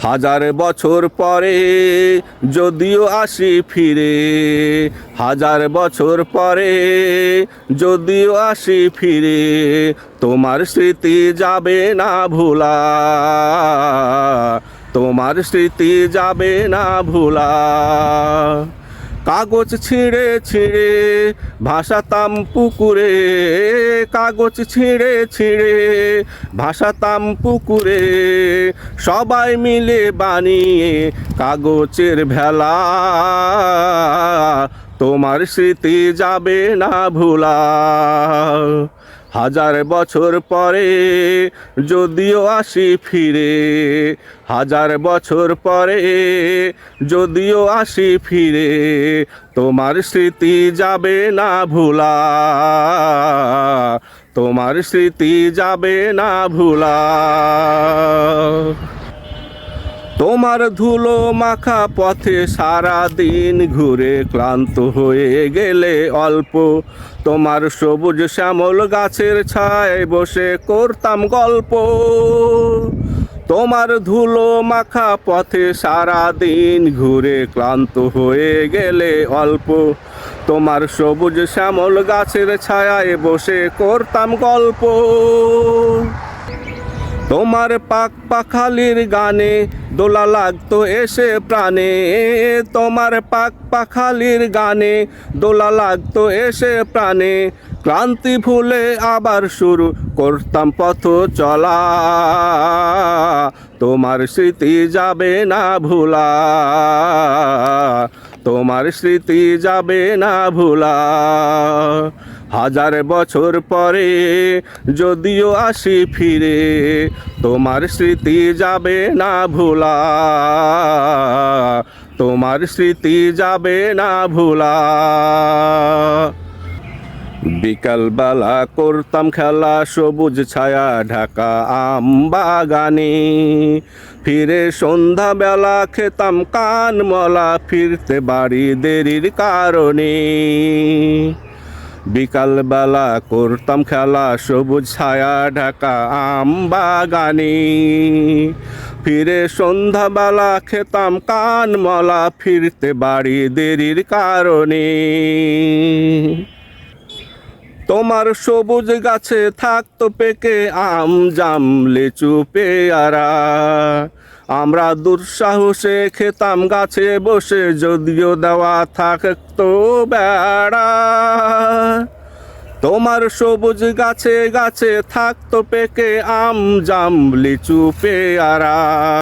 হাজার বছর পরে যদিও আসি ফিরে, হাজার বছর পরে যদিও আসি ফিরে, তোমার স্মৃতি যাবে না ভোলা, তোমার স্মৃতি যাবে না ভোলা। কাগজ ছিঁড়ে ছিঁড়ে ভাসাতাম পুকুরে, কাগজ ছিঁড়ে ছিঁড়ে ভাসাতাম পুকুরে, সবাই মিলে বানিয়ে কাগজের ভেলা, তোমার স্মৃতি যাবে না ভোলা। হাজার বছর পরে যদিও আসি ফিরে, হাজার বছর পরে যদিও আসি ফিরে, তোমার স্মৃতি যাবে না ভোলা, তোমার স্মৃতি যাবে না ভোলা। তোমার ধুলো মাখা পথে সারা দিন ঘুরে ক্লান্ত হয়ে গেলে অল্প, তোমার সবুজ শ্যামল গাছের ছায় বসে করতাম গল্প। তোমার ধুলো মাখা পথে সারা দিন ঘুরে ক্লান্ত হয়ে গেলে অল্প, তোমার সবুজ শ্যামল গাছের ছায়ায় বসে করতাম গল্প। তোমার পাক পাখালির গানে দোলা লাগতো এসে প্রাণে, তোমার পাক পাখালির গানে দোলা লাগতো এসে প্রাণে, ক্লান্তি ভুলে আবার শুরু করতাম পথ চলা, তোমার স্মৃতি যাবে না ভোলা, তোমার স্মৃতি যাবে না ভোলা। হাজার বছর পরে যদিও আসি ফিরে, তোমার স্মৃতি যাবে না ভোলা, তোমার স্মৃতি যাবে না ভোলা। বিকালবেলা করতাম খেলা সবুজ ছায়া ঢাকা আম বাগানে, ফিরে সন্ধ্যাবেলা খেতাম কানমলা ফিরতে বাড়ি দেরির কারণে। বিকালবেলা করতাম খেলা সবুজ ছায়া ঢাকা আম বাগানে, ফিরে সন্ধ্যাবেলা খেতাম কানমলা ফিরতে বাড়ি দেরির কারণে। তোমার সবুজ গাছে থাকতো পেকে আম জাম লিচু পেয়ারা, আমরা দুঃসাহসে খেতাম গাছে বসে যদিও দেওয়া থাকতো বেড়া। তোমার সবুজ গাছে গাছে থাকতো পেকে আম জাম লিচু পেয়ারা।